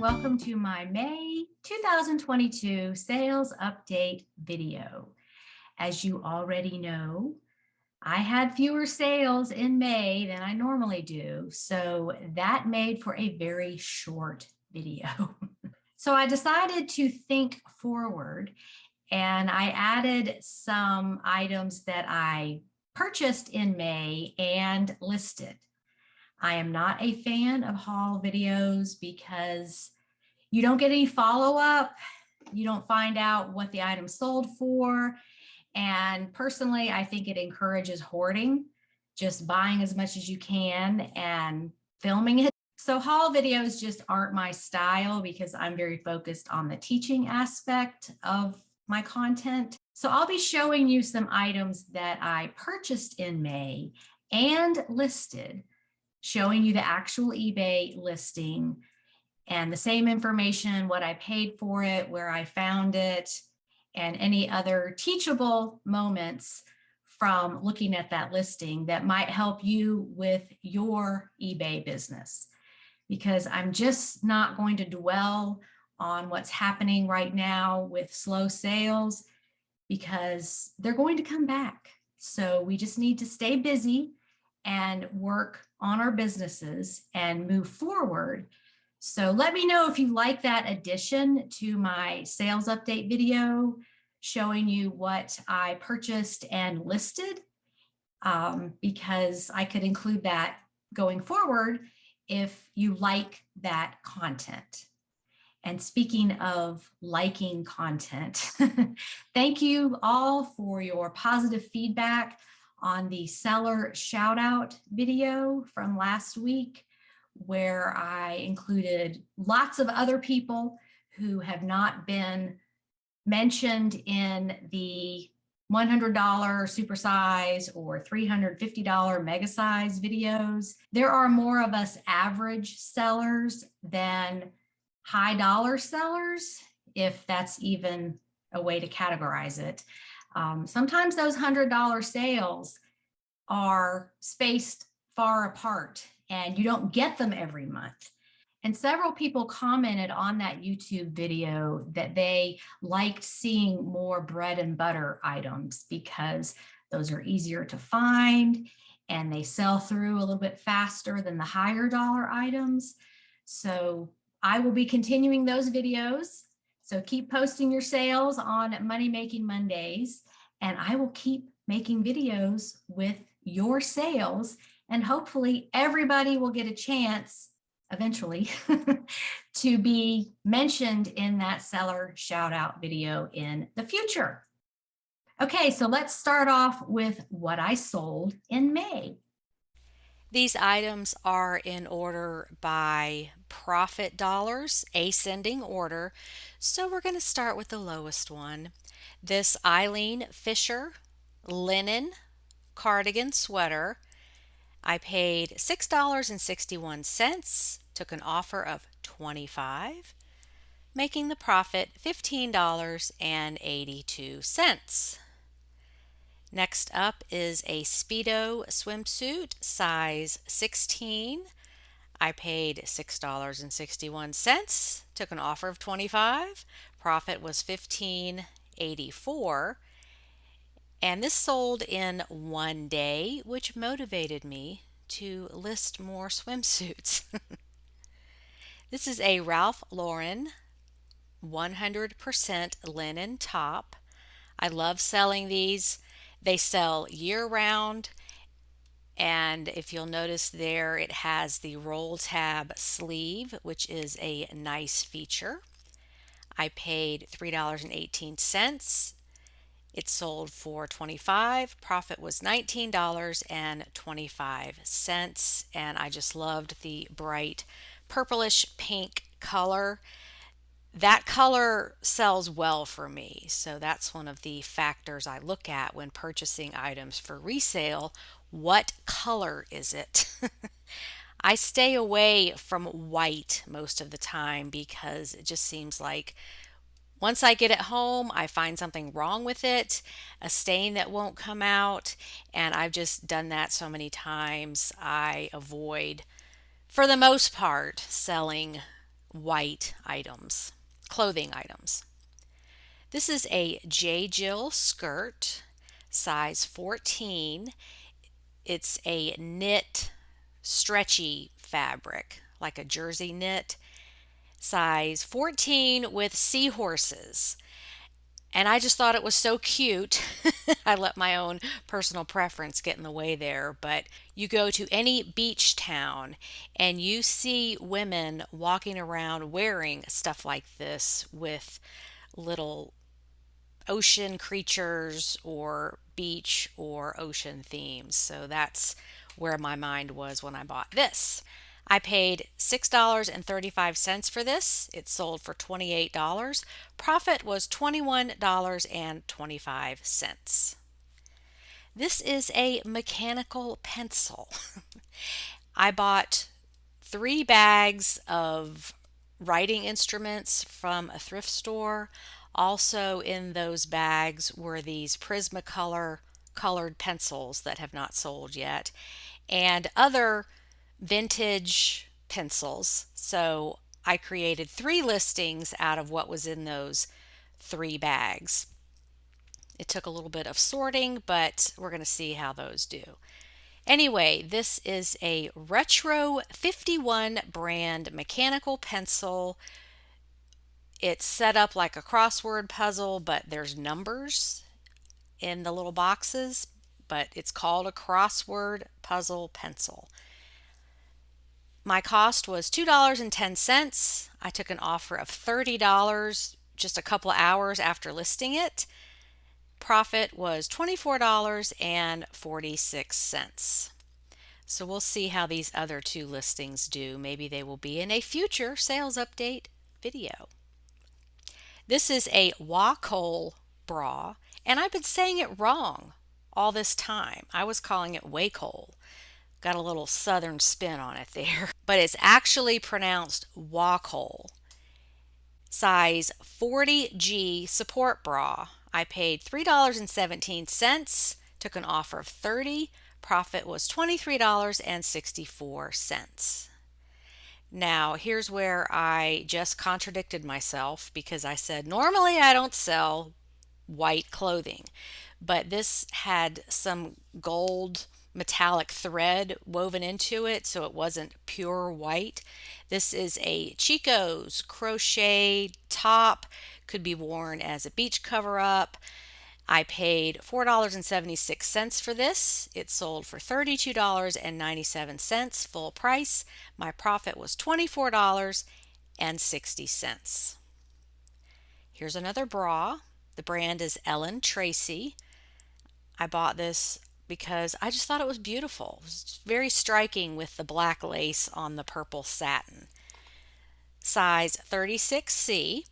welcome to my May 2022 sales update video. As you already know, I had fewer sales in May than I normally do, so that made for a very short video. So I decided to think forward, and I added some items that I purchased in May and listed. I am not a fan of haul videos because you don't get any follow-up. You don't find out what the item sold for. And personally, I think it encourages hoarding, just buying as much as you can and filming it. So haul videos just aren't my style because I'm very focused on the teaching aspect of my content. So I'll be showing you some items that I purchased in May and listed, showing you the actual eBay listing and the same information, what I paid for it, where I found it, and any other teachable moments from looking at that listing that might help you with your eBay business. Because I'm just not going to dwell on what's happening right now with slow sales, because they're going to come back. So we just need to stay busy and work on our businesses and move forward. So let me know if you like that addition to my sales update video showing you what I purchased and listed, because I could include that going forward if you like that content. And speaking of liking content, thank you all for your positive feedback on the seller shout out video from last week, where I included lots of other people who have not been mentioned in the $100 supersize or $350 mega size videos. There are more of us average sellers than high dollar sellers, if that's even a way to categorize it. Sometimes those $100 sales are spaced far apart and you don't get them every month. And several people commented on that YouTube video that they liked seeing more bread and butter items because those are easier to find and they sell through a little bit faster than the higher dollar items. So I will be continuing those videos. So keep posting your sales on Money Making Mondays, and I will keep making videos with your sales, and hopefully everybody will get a chance eventually to be mentioned in that seller shout out video in the future. Okay, so let's start off with what I sold in May. These items are in order by profit dollars, ascending order. So we're going to start with the lowest one. This Eileen Fisher linen cardigan sweater. I paid $6.61, took an offer of $25, making the profit $15.82. Next up is a Speedo swimsuit, size 16. I paid $6.61, took an offer of $25, profit was $15.84. And this sold in one day, which motivated me to list more swimsuits. This is a Ralph Lauren 100% linen top. I love selling these. They sell year-round, and if you'll notice there, it has the roll tab sleeve, which is a nice feature. I paid $3.18. It sold for $25. Profit was $19.25, and I just loved the bright purplish pink color. That color sells well for me, so that's one of the factors I look at when purchasing items for resale. What color is it? I stay away from white most of the time because it just seems like once I get it home, I find something wrong with it, a stain that won't come out, and I've just done that so many times. I avoid, for the most part, selling white items, clothing items. This is a J. Jill skirt, size 14. It's a knit, stretchy fabric, like a jersey knit, size 14 with seahorses. And I just thought it was so cute. I let my own personal preference get in the way there. But you go to any beach town and you see women walking around wearing stuff like this with little ocean creatures or beach or ocean themes. So that's where my mind was when I bought this. I paid $6.35 for this. It sold for $28. Profit was $21.25. This is a mechanical pencil. I bought 3 bags of writing instruments from a thrift store. Also, in those bags were these Prismacolor colored pencils that have not sold yet, and other vintage pencils. So I created 3 listings out of what was in those 3 bags. It took a little bit of sorting, but we're going to see how those do. Anyway, this is a Retro 51 brand mechanical pencil. It's set up like a crossword puzzle, but there's numbers in the little boxes, but it's called a crossword puzzle pencil. My cost was $2.10. I took an offer of $30 just a couple of hours after listing it. Profit was $24.46. So we'll see how these other 2 listings do. Maybe they will be in a future sales update video. This is a Wacol bra, and I've been saying it wrong all this time. I was calling it Wacol. Got a little southern spin on it there. But it's actually pronounced Wacol. Size 40G support bra. I paid $3.17, took an offer of $30. Profit was $23.64. Now, here's where I just contradicted myself because I said normally I don't sell white clothing, but this had some gold metallic thread woven into it, so it wasn't pure white. This is a Chico's crochet top, could be worn as a beach cover up. I paid $4.76 for this. It sold for $32.97 full price. My profit was $24.60. Here's another bra. The brand is Ellen Tracy. I bought this because I just thought it was beautiful. It was very striking with the black lace on the purple satin. Size 36C.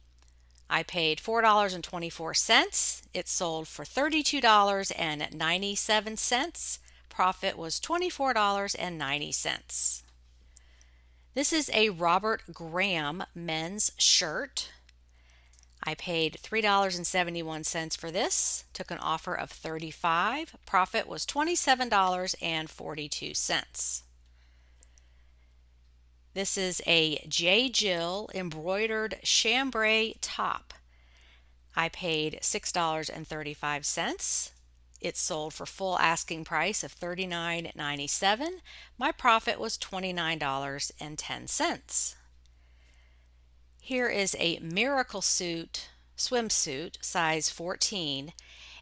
I paid $4.24. It sold for $32.97. Profit was $24.90. This is a Robert Graham men's shirt. I paid $3.71 for this. Took an offer of $35. Profit was $27.42. This is a J. Jill embroidered chambray top. I paid $6.35. It sold for full asking price of $39.97. My profit was $29.10. Here is a Miracle Suit swimsuit, size 14,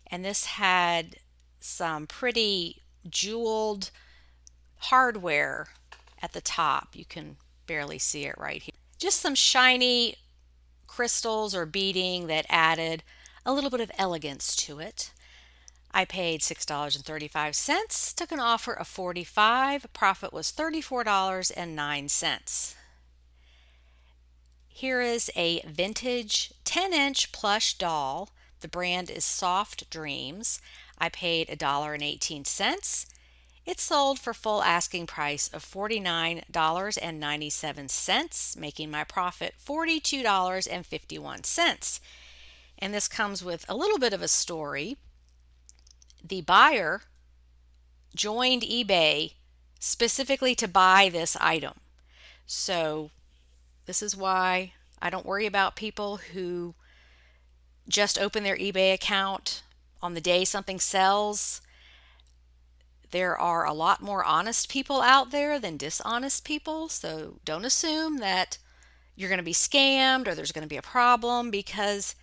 and this had some pretty jeweled hardware at the top. You can barely see it right here. Just some shiny crystals or beading that added a little bit of elegance to it. I paid $6.35, took an offer of $45. Profit was $34.09. Here is a vintage 10-inch plush doll. The brand is Soft Dreams. I paid $1.18. It sold for full asking price of $49.97, making my profit $42.51. And this comes with a little bit of a story. The buyer joined eBay specifically to buy this item. So This is why I don't worry about people who just open their eBay account on the day something sells. There are a lot more honest people out there than dishonest people, so don't assume that you're going to be scammed or there's going to be a problem, because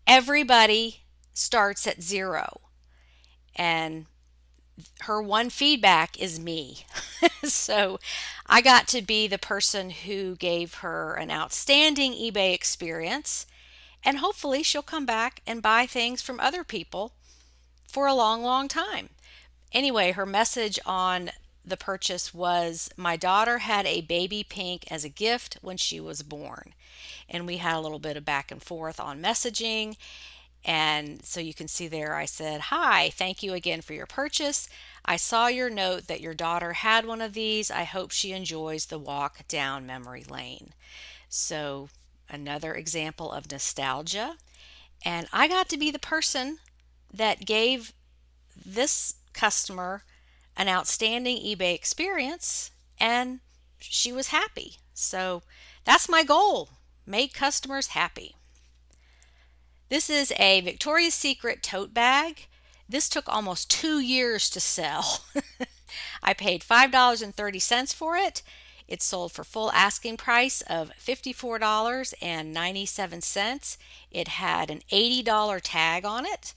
everybody starts at zero. And her one feedback is me. So I got to be the person who gave her an outstanding eBay experience, and hopefully she'll come back and buy things from other people for a long, long time. Anyway, her message on the purchase was, my daughter had a baby pink as a gift when she was born. And we had a little bit of back and forth on messaging. And so you can see there, I said, "Hi, thank you again for your purchase. I saw your note that your daughter had one of these. I hope she enjoys the walk down memory lane." So, another example of nostalgia. And I got to be the person that gave this customer an outstanding eBay experience, and she was happy. So, that's my goal: make customers happy. This is a Victoria's Secret tote bag. This took almost 2 years to sell. I paid $5.30 for it. It sold for full asking price of $54.97. It had an $80 tag on it.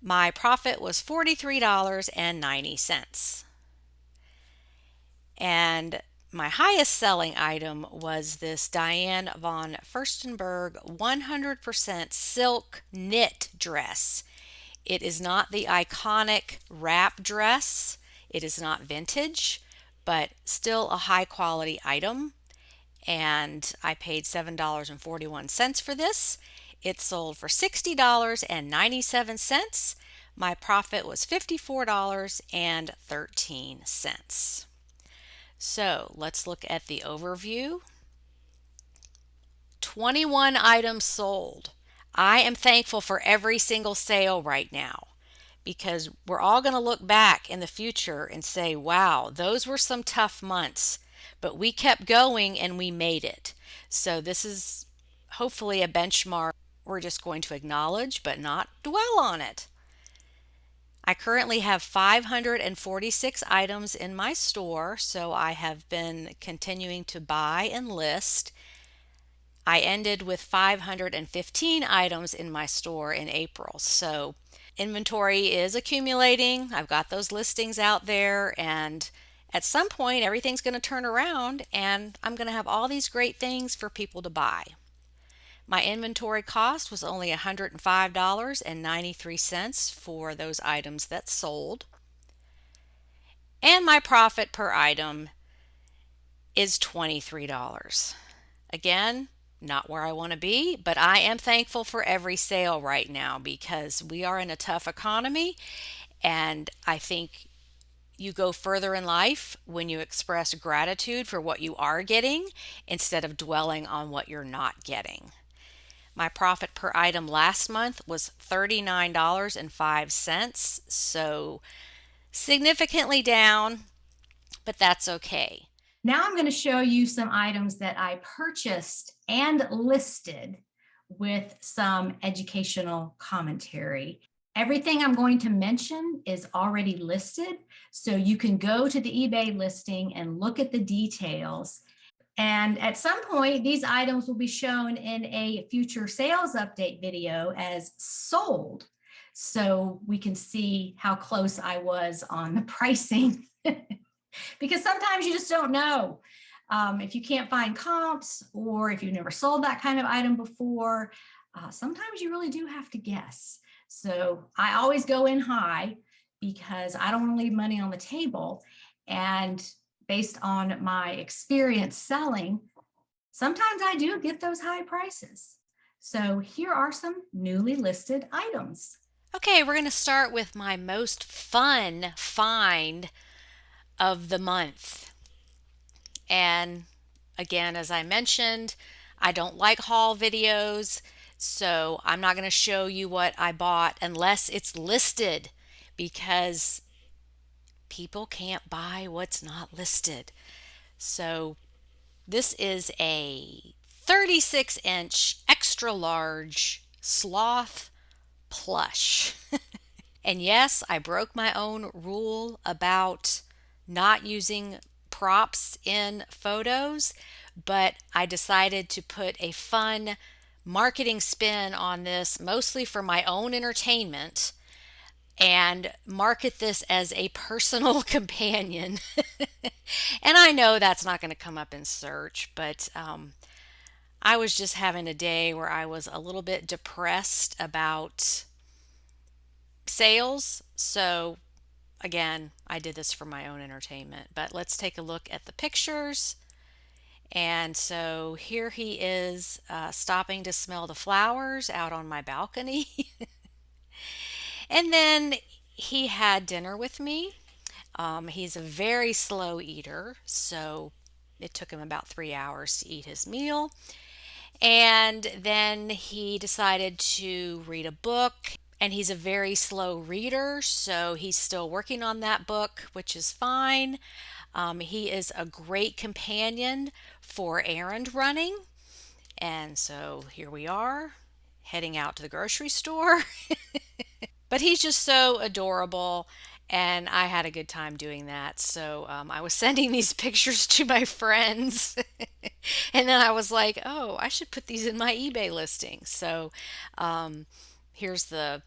My profit was $43.90. And my highest selling item was this Diane von Furstenberg 100% silk knit dress. It is not the iconic wrap dress. It is not vintage, but still a high quality item. And I paid $7.41 for this. It sold for $60.97. My profit was $54.13. So let's look at the overview. 21 items sold. I am thankful for every single sale right now, because we're all going to look back in the future and say, wow, those were some tough months, but we kept going and we made it. So this is hopefully a benchmark we're just going to acknowledge but not dwell on it. I currently have 546 items in my store, so I have been continuing to buy and list. I ended with 515 items in my store in April, so inventory is accumulating. I've got those listings out there, and at some point everything's going to turn around and I'm going to have all these great things for people to buy. My inventory cost was only $105.93 for those items that sold. And my profit per item is $23. Again, not where I want to be, but I am thankful for every sale right now, because we are in a tough economy, and I think you go further in life when you express gratitude for what you are getting instead of dwelling on what you're not getting. My profit per item last month was $39.05, so significantly down, but that's okay. Now I'm going to show you some items that I purchased and listed with some educational commentary. Everything I'm going to mention is already listed, so you can go to the eBay listing and look at the details. And at some point, these items will be shown in a future sales update video as sold, so we can see how close I was on the pricing. Because sometimes you just don't know. If you can't find comps, or if you've never sold that kind of item before, sometimes you really do have to guess. So I always go in high, because I don't want to leave money on the table. And based on my experience selling, sometimes I do get those high prices. So here are some newly listed items. Okay, we're going to start with my most fun find of the month. And again, as I mentioned, I don't like haul videos, so I'm not going to show you what I bought unless it's listed, because people can't buy what's not listed. So This is a 36-inch extra large sloth plush. And yes, I broke my own rule about not using props in photos, but I decided to put a fun marketing spin on this, mostly for my own entertainment, and market this as a personal companion. And I know that's not going to come up in search, but I was just having a day where I was a little bit depressed about sales. So again, I did this for my own entertainment. But let's take a look at the pictures. And so here he is, stopping to smell the flowers out on my balcony. And then he had dinner with me. He's a very slow eater, so it took him about 3 hours to eat his meal. And then he decided to read a book. And he's a very slow reader, so he's still working on that book, which is fine. He is a great companion for errand running. And so here we are, heading out to the grocery store. But he's just so adorable, and I had a good time doing that. So I was sending these pictures to my friends, and then I was like, oh, I should put these in my eBay listing. So here's the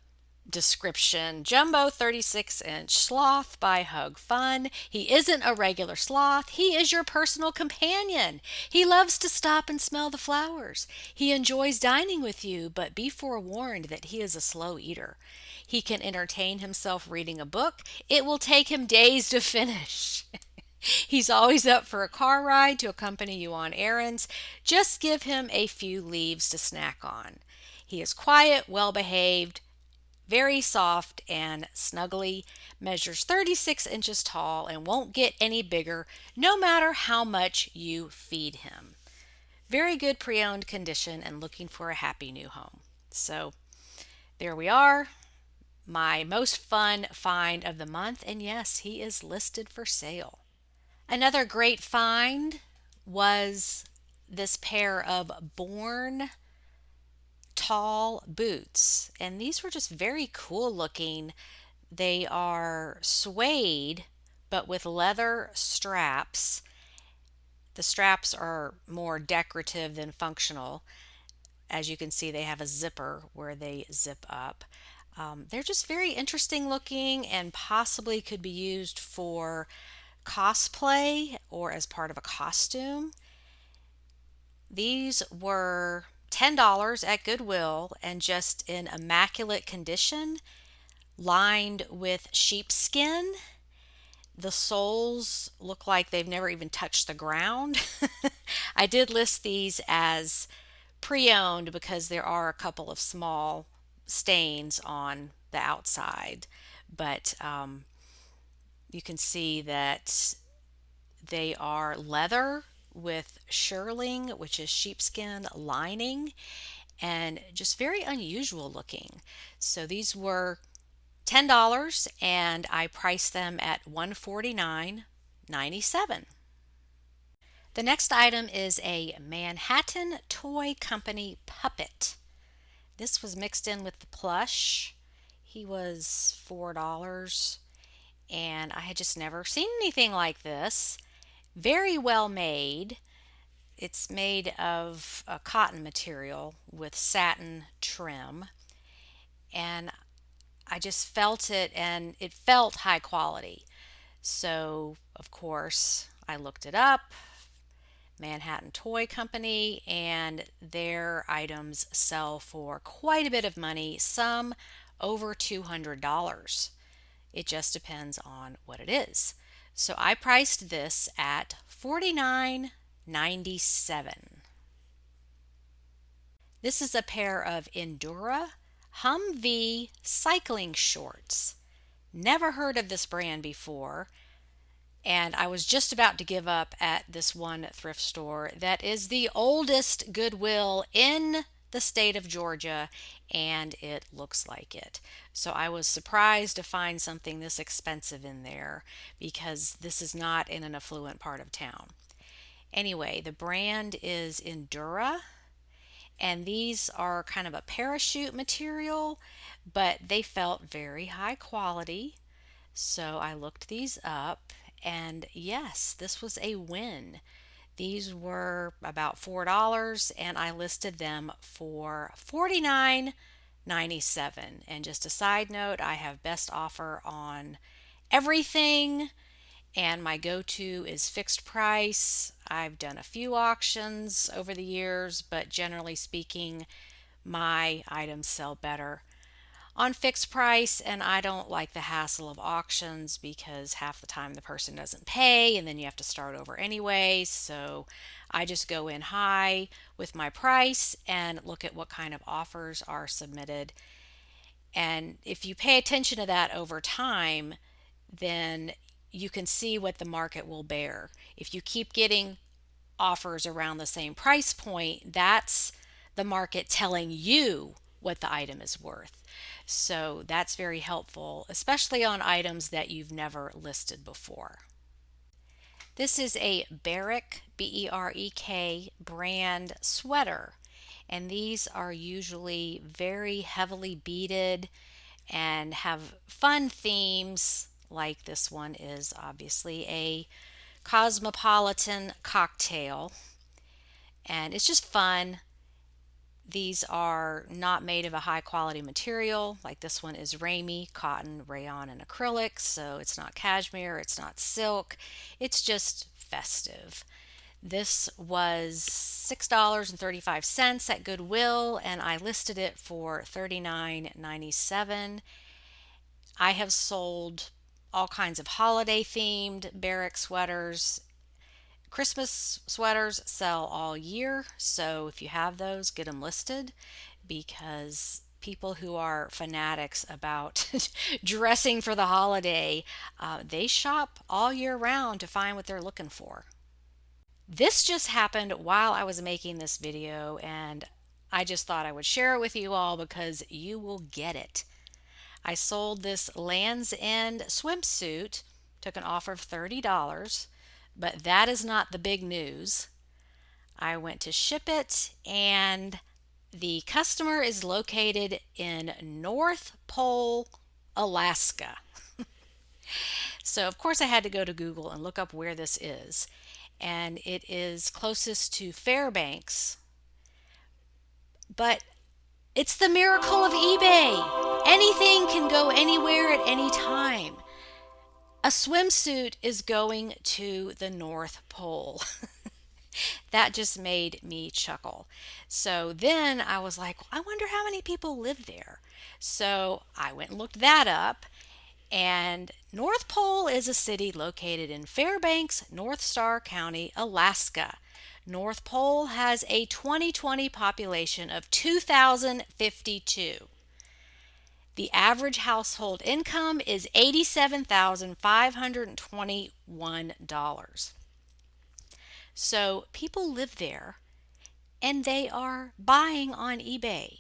description: Jumbo 36-inch sloth by Hug Fun. He isn't a regular sloth. He is your personal companion. He loves to stop and smell the flowers. He enjoys dining with you, but be forewarned that he is a slow eater. He can entertain himself reading a book. It will take him days to finish. He's always up for a car ride to accompany you on errands. Just give him a few leaves to snack on. He is quiet, well behaved, very soft and snuggly, measures 36 inches tall, and won't get any bigger no matter how much you feed him. Very good pre-owned condition and looking for a happy new home. So there we are, my most fun find of the month, and yes, he is listed for sale. Another great find was this pair of Born tall boots, and these were just very cool looking. They are suede but with leather straps. The straps are more decorative than functional. As you can see, they have a zipper where they zip up. They're just very interesting looking and possibly could be used for cosplay or as part of a costume. These were $10 at Goodwill and just in immaculate condition, lined with sheepskin. The soles look like they've never even touched the ground. I did list these as pre-owned because there are a couple of small stains on the outside, but you can see that they are leather with shirling, which is sheepskin lining, and just very unusual looking. So these were $10 and I priced them at $149.97. The next item is a Manhattan Toy Company puppet. This was mixed in with the plush. He was $4 and I had just never seen anything like this. Very well made. It's made of a cotton material with satin trim, and I just felt it and it felt high quality. So, of course, I looked it up, Manhattan Toy Company, and their items sell for quite a bit of money, some over $200. It just depends on what it is. So I priced this at $49.97. This is a pair of Endura Humvee cycling shorts. Never heard of this brand before, and I was just about to give up at this one thrift store that is the oldest Goodwill in the state of Georgia, and it looks like it. So I was surprised to find something this expensive in there because this is not in an affluent part of town. Anyway, the brand is Endura, and these are kind of a parachute material, but they felt very high quality. So I looked these up, and yes, this was a win. These were about $4, and I listed them for $49.97. And just a side note, I have best offer on everything, and my go to is fixed price. I've done a few auctions over the years, but generally speaking, my items sell better on fixed price, and I don't like the hassle of auctions because half the time the person doesn't pay and then you have to start over anyway. So I just go in high with my price and look at what kind of offers are submitted. And if you pay attention to that over time, then you can see what the market will bear. If you keep getting offers around the same price point, that's the market telling you what the item is worth. So that's very helpful, especially on items that you've never listed before. This is a Berek, Berek brand sweater, and these are usually very heavily beaded and have fun themes. Like this one is obviously a cosmopolitan cocktail, and it's just fun. These are not made of a high quality material. Like this one is Ramie, cotton, rayon, and acrylic. So it's not cashmere, it's not silk, it's just festive. This was $6.35 at Goodwill, and I listed it for $39.97. I have sold all kinds of holiday themed Barrack sweaters. Christmas sweaters sell all year, so if you have those, get them listed, because people who are fanatics about dressing for the holiday, they shop all year round to find what they're looking for. This just happened while I was making this video, and I just thought I would share it with you all because you will get it. I sold this Land's End swimsuit, took an offer of $30, but that is not the big news. I went to ship it, and the customer is located in North Pole, Alaska. So, of course, I had to go to Google and look up where this is. And it is closest to Fairbanks. But it's the miracle of eBay. Anything can go anywhere at any time. A swimsuit is going to the North Pole. That just made me chuckle. So then I was like, I wonder how many people live there. So I went and looked that up. And North Pole is a city located in Fairbanks, North Star County, Alaska. North Pole has a 2020 population of 2,052. The average household income is $87,521. So people live there and they are buying on eBay.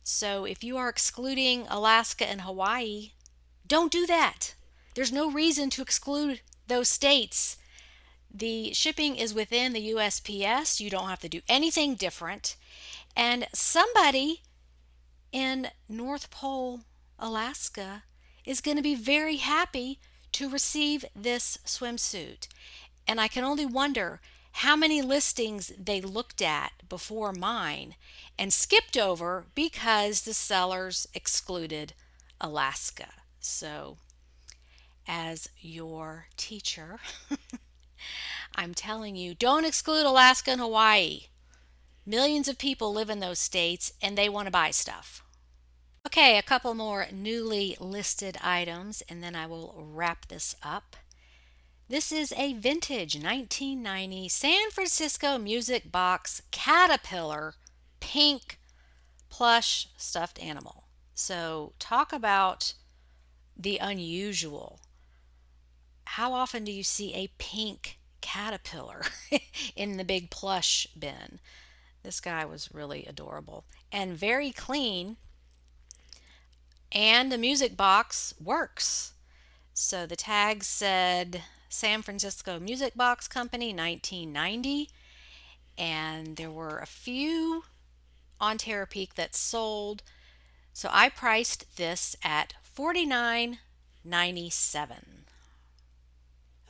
So if you are excluding Alaska and Hawaii, don't do that. There's no reason to exclude those states. The shipping is within the USPS. You don't have to do anything different. And somebody in North Pole, Alaska, is going to be very happy to receive this swimsuit. And I can only wonder how many listings they looked at before mine and skipped over because the sellers excluded Alaska. So, as your teacher, I'm telling you, don't exclude Alaska and Hawaii. Millions of people live in those states and they want to buy stuff. Okay, a couple more newly listed items and then I will wrap this up. This is a vintage 1990 San Francisco music box caterpillar pink plush stuffed animal. So, talk about the unusual. How often do you see a pink caterpillar in the big plush bin? This guy was really adorable and very clean, and the music box works. So the tag said San Francisco Music Box Company, 1990. And there were a few on Terapeak that sold. So I priced this at $49.97.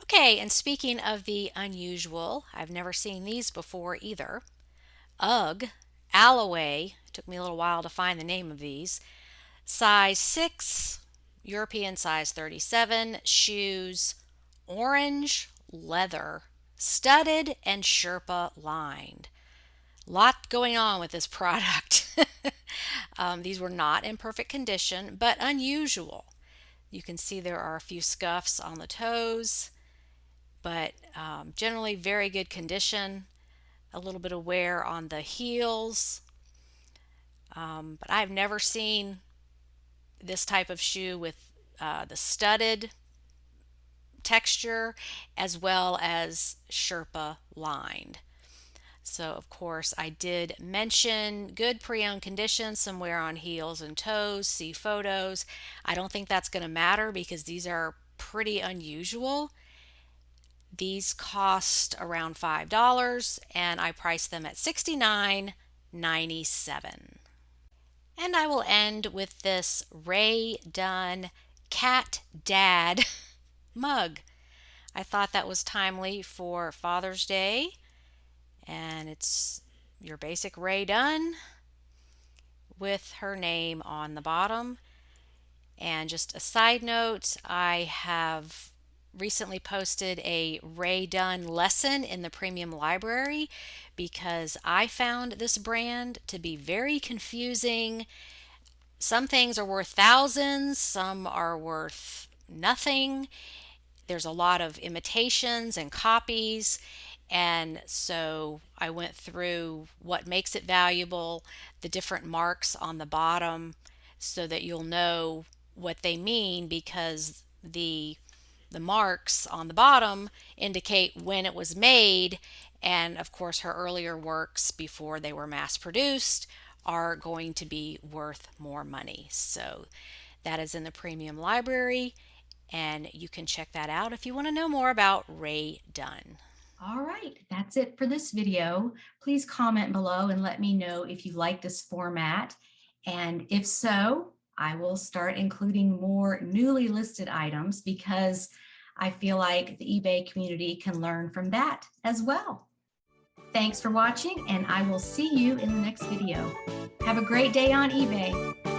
Okay, and speaking of the unusual, I've never seen these before either. UGG, Alloway, took me a little while to find the name of these. Size 6, European size 37, shoes, orange leather, studded and Sherpa lined. Lot going on with this product. These were not in perfect condition, but unusual. You can see there are a few scuffs on the toes, but generally very good condition. A little bit of wear on the heels, but I've never seen this type of shoe with the studded texture as well as Sherpa lined. So, of course, I did mention good pre-owned condition, some wear on heels and toes, see photos. I don't think that's going to matter because these are pretty unusual. These cost around $5 and I priced them at $69.97. And I will end with this Ray Dunn Cat Dad mug. I thought that was timely for Father's Day, and it's your basic Ray Dunn with her name on the bottom. And just a side note, I have recently posted a Ray Dunn lesson in the premium library because I found this brand to be very confusing. Some things are worth thousands, some are worth nothing. There's a lot of imitations and copies. And so I went through what makes it valuable, the different marks on the bottom, so that you'll know what they mean because the marks on the bottom indicate when it was made, and of course her earlier works before they were mass produced are going to be worth more money. So that is in the premium library, and you can check that out if you want to know more about Ray Dunn. All right, that's it for this video. Please comment below and let me know if you like this format. And if so, I will start including more newly listed items because I feel like the eBay community can learn from that as well. Thanks for watching, and I will see you in the next video. Have a great day on eBay.